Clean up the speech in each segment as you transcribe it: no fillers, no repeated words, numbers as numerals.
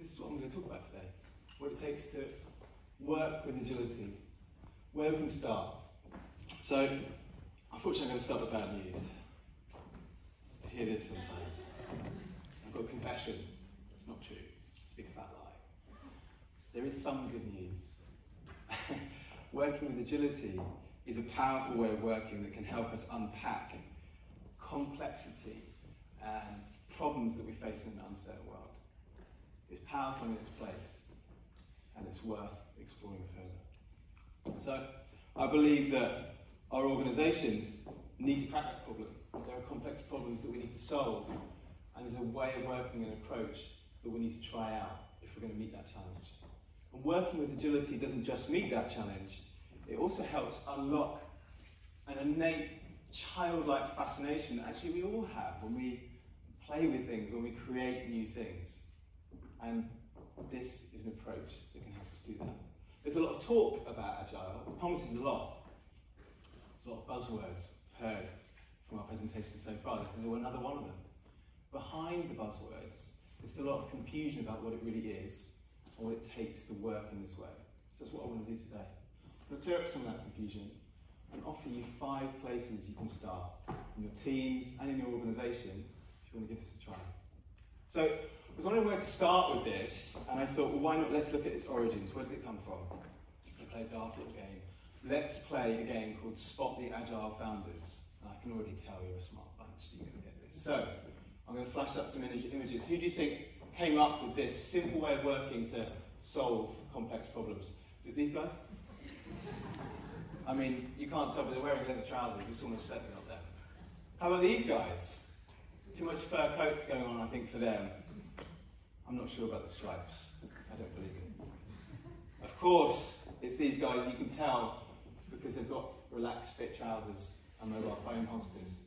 this is what I'm going to talk about today. What it takes to work with agility. Where we can start. So, unfortunately I'm going to start with bad news. I hear this sometimes. I've got a confession. It's not true. It's a big fat lie. There is some good news. Working with agility is a powerful way of working that can help us unpack complexity and problems that we face in an uncertain world. It's powerful in its place, and it's worth exploring further. So, I believe that our organisations need to crack that problem. There are complex problems that we need to solve, and there's a way of working and approach that we need to try out if we're going to meet that challenge. And working with agility doesn't just meet that challenge, it also helps unlock an innate childlike fascination that actually we all have when we play with things, when we create new things. And this is an approach that can help us do that. There's a lot of talk about Agile. It promises a lot. There's a lot of buzzwords I've heard from our presentations so far. This is another one of them. Behind the buzzwords, there's a lot of confusion about what it really is and what it takes to work in this way. So that's what I want to do today. I'm going to clear up some of that confusion and offer you 5 places you can start in your teams and in your organisation if you want to give this a try. So I was wondering where to start with this, and I thought, well, why not let's look at its origins. Where does it come from? I play a daft little game. Let's play a game called Spot the Agile Founders. And I can already tell you're a smart bunch, so you're going to get this. So I'm going to flash up some images. Who do you think came up with this simple way of working to solve complex problems? Is it these guys? I mean, you can't tell, but they're wearing leather trousers. It's almost certainly not them. How about these guys? Too much fur coats going on, I think, for them. I'm not sure about the stripes. I don't believe it. Of course, it's these guys, you can tell, because they've got relaxed fit trousers and mobile phone holsters.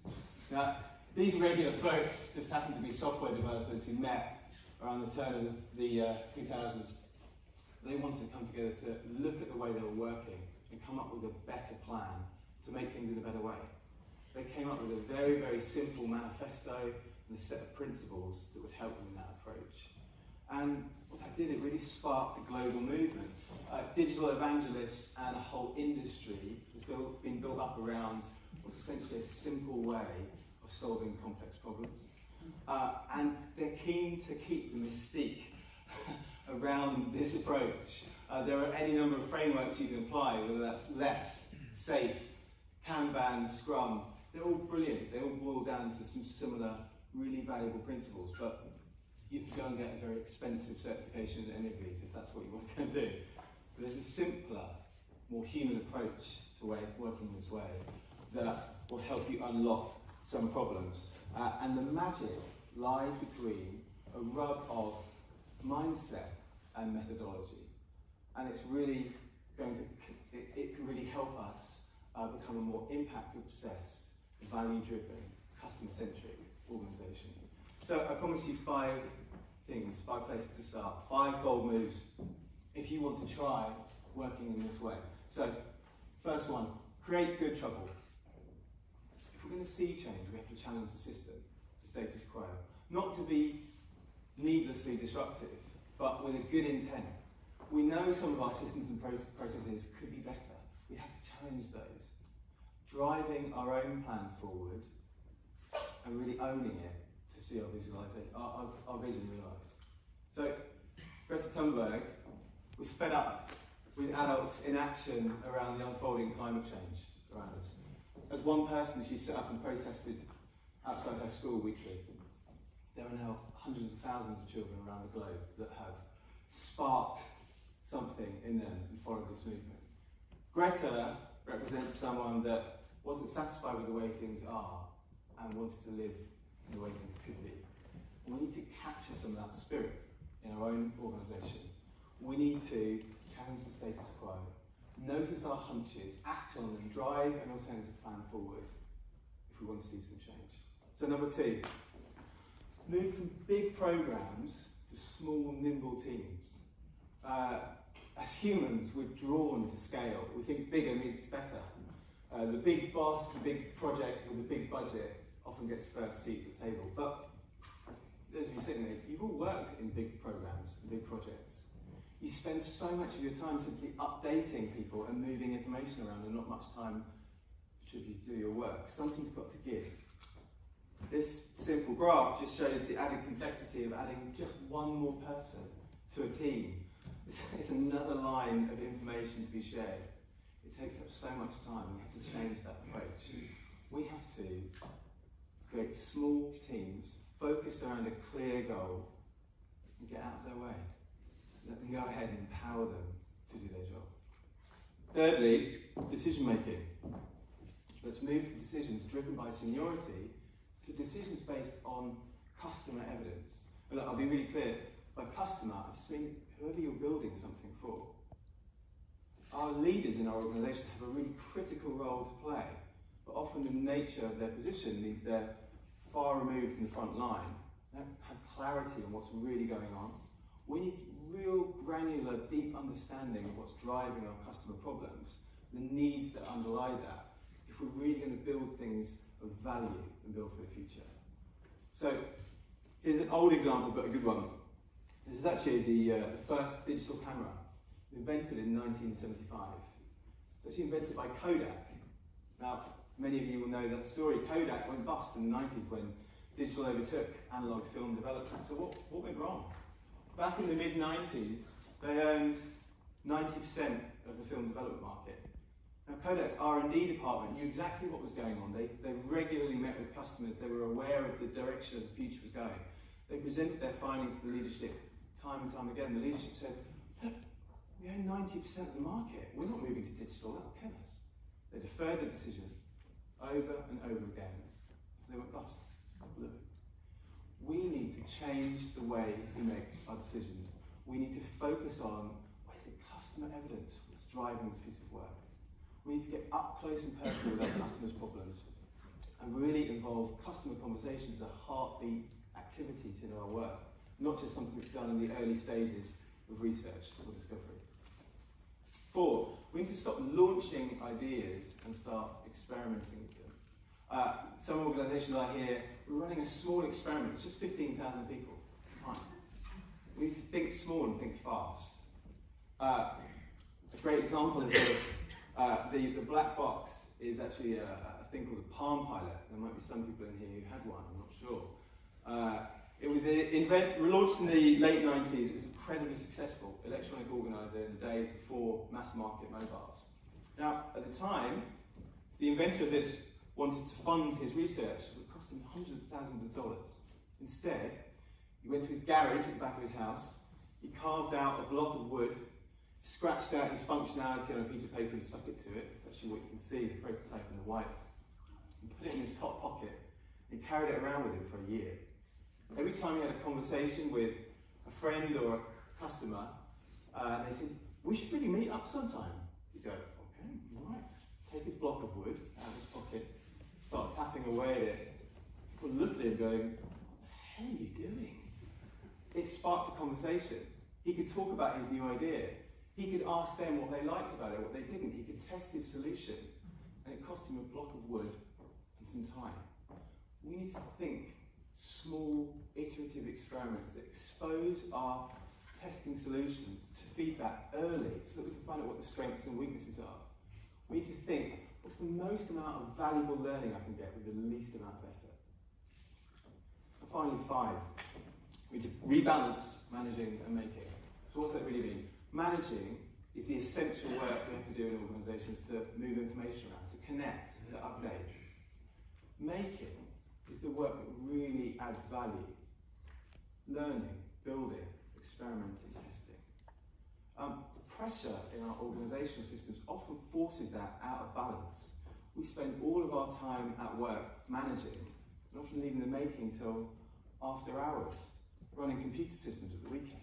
Now, these regular folks just happen to be software developers who met around the turn of the 2000s. They wanted to come together to look at the way they were working and come up with a better plan to make things in a better way. They came up with a very, very simple manifesto and a set of principles that would help them in that approach. And what that did, it really sparked a global movement. Digital evangelists and a whole industry has been built up around what's essentially a simple way of solving complex problems. And they're keen to keep the mystique around this approach. There are any number of frameworks you can apply, whether that's LESS, SAFe, Kanban, Scrum. They're all brilliant. They all boil down to some similar, really valuable principles. But you can go and get a very expensive certification in any of these if that's what you want to go and do. But there's a simpler, more human approach to working this way that will help you unlock some problems. And the magic lies between a rub of mindset and methodology. And it's really going to, it can really help us become a more impact-obsessed, value-driven, customer-centric organisation. So I promise you 5 things, 5 places to start, 5 bold moves if you want to try working in this way. So, first one, create good trouble. If we're going to see change, we have to challenge the system, the status quo. Not to be needlessly disruptive, but with a good intent. We know some of our systems and processes could be better. We have to challenge those. Driving our own plan forward and really owning it to see our vision realised. So, Greta Thunberg was fed up with adults' inaction around the unfolding climate change around us. As one person, she set up and protested outside her school weekly. There are now hundreds of thousands of children around the globe that have sparked something in them and followed this movement. Greta represents someone that wasn't satisfied with the way things are and wanted to live in the way things could be. And we need to capture some of that spirit in our own organisation. We need to challenge the status quo, notice our hunches, act on them, drive an alternative plan forward if we want to see some change. So number 2, move from big programs to small, nimble teams. As humans, we're drawn to scale. We think bigger means better. The big boss, the big project with the big budget often gets first seat at the table. But those of you you sitting there, you've all worked in big programs, big projects. You spend so much of your time simply updating people and moving information around and not much time attributed to do your work. Something's got to give. This simple graph just shows the added complexity of adding just one more person to a team. It's another line of information to be shared. It takes up so much time. We have to change that approach. We have to create small teams focused around a clear goal and get out of their way. Let them go ahead and empower them to do their job. Thirdly, decision making. Let's move from decisions driven by seniority to decisions based on customer evidence. And look, I'll be really clear. By customer, I just mean whoever you're building something for. Our leaders in our organisation have a really critical role to play, but often the nature of their position means they're far removed from the front line. They don't have clarity on what's really going on. We need real granular, deep understanding of what's driving our customer problems, the needs that underlie that, if we're really going to build things of value and build for the future. So, here's an old example, but a good one. This is actually the first digital camera, invented in 1975. It's actually invented by Kodak. Now, many of you will know that story. Kodak went bust in the 90s when digital overtook analog film development. So what went wrong? Back in the mid-90s, they owned 90% of the film development market. Now, Kodak's R&D department knew exactly what was going on. They regularly met with customers. They were aware of the direction of the future was going. They presented their findings to the leadership time and time again. The leadership said, look, we own 90% of the market. We're not moving to digital. That will kill us. They deferred the decision over and over again. So they went bust. They blew it. We need to change the way we make our decisions. We need to focus on where's the customer evidence that's driving this piece of work. We need to get up close and personal with our customers' problems and really involve customer conversations as a heartbeat activity to our work, not just something that's done in the early stages of research or discovery. 4, we need to stop launching ideas and start experimenting with them. Some organisations I hear, we're running a small experiment, it's just 15,000 people. Fine. We need to think small and think fast. A great example of this, the black box is actually a thing called the Palm Pilot. There might be some people in here who had one, I'm not sure. It was launched in the late 90s. It was incredibly successful electronic organiser in the day before mass market mobiles. Now, at the time, the inventor of this wanted to fund his research. It would cost him hundreds of thousands of dollars. Instead, he went to his garage at the back of his house. He carved out a block of wood, scratched out his functionality on a piece of paper and stuck it to it. That's actually what you can see, the prototype in the white. And put it in his top pocket. He carried it around with him for a year. Every time he had a conversation with a friend or a customer, they said, we should really meet up sometime. He'd go, okay, all right. Take his block of wood out of his pocket, start tapping away at it. People looked at him going, what the hell are you doing? It sparked a conversation. He could talk about his new idea. He could ask them what they liked about it, what they didn't. He could test his solution. And it cost him a block of wood and some time. We need to think small, iterative experiments that expose our testing solutions to feedback early so that we can find out what the strengths and weaknesses are. We need to think, what's the most amount of valuable learning I can get with the least amount of effort? And finally, 5, we need to rebalance managing and making. So what does that really mean? Managing is the essential work we have to do in organisations to move information around, to connect, to update. Making is the work that really adds value. Learning, building, experimenting, testing. The pressure in our organisational systems often forces that out of balance. We spend all of our time at work managing, and often leaving the making till after hours, running computer systems at the weekend.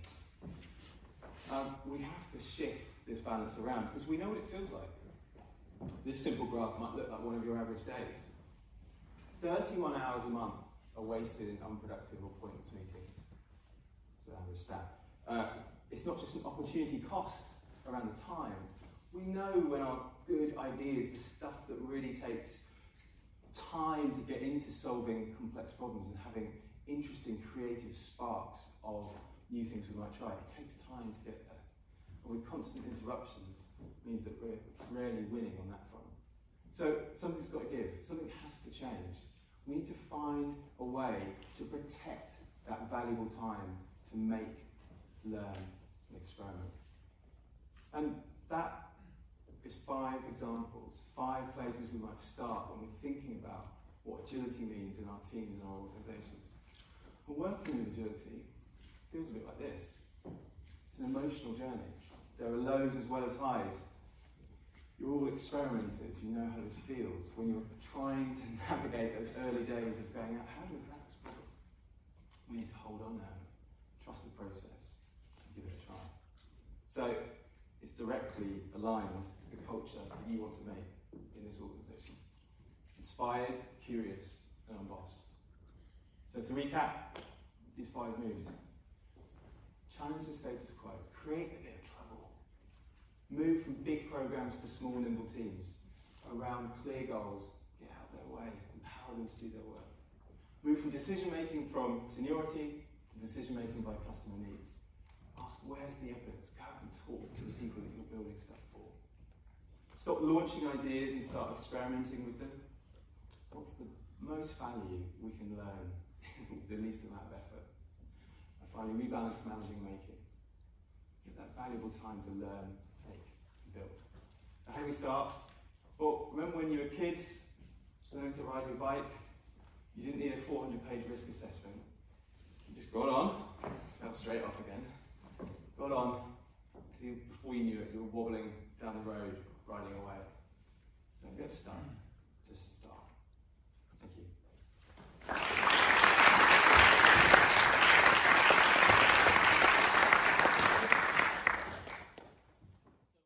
We have to shift this balance around because we know what it feels like. This simple graph might look like one of your average days. 31 hours a month are wasted in unproductive or pointless meetings. It's an average stat. It's not just an opportunity cost around the time. We know when our good ideas, the stuff that really takes time to get into solving complex problems and having interesting, creative sparks of new things we might try. It takes time to get there. And with constant interruptions, means that we're rarely winning on that front. So something's got to give, something has to change. We need to find a way to protect that valuable time to make, learn, and experiment. And that is 5 examples, 5 places we might start when we're thinking about what agility means in our teams and our organisations. And working with agility feels a bit like this. It's an emotional journey. There are lows as well as highs. You're all experimenters, you know how this feels when you're trying to navigate those early days of going out, how do we crack this problem? We need to hold on now, trust the process, and give it a try. So it's directly aligned to the culture that you want to make in this organisation. Inspired, curious, and unbossed. So to recap, these 5 moves. Challenge the status quo, create a bit of trouble. Move from big programs to small, nimble teams around clear goals, get out of their way, empower them to do their work. Move from decision-making from seniority to decision-making by customer needs. Ask, where's the evidence? Go out and talk to the people that you're building stuff for. Stop launching ideas and start experimenting with them. What's the most value we can learn with the least amount of effort? And finally, rebalance managing making. Get that valuable time to learn, make, and build. So how do we start? Well, remember when you were kids, learning to ride your bike? You didn't need a 400-page risk assessment. You just got on, fell straight off again. Got on, before you knew it, you were wobbling down the road, riding away. Don't get stuck, just start. Thank you.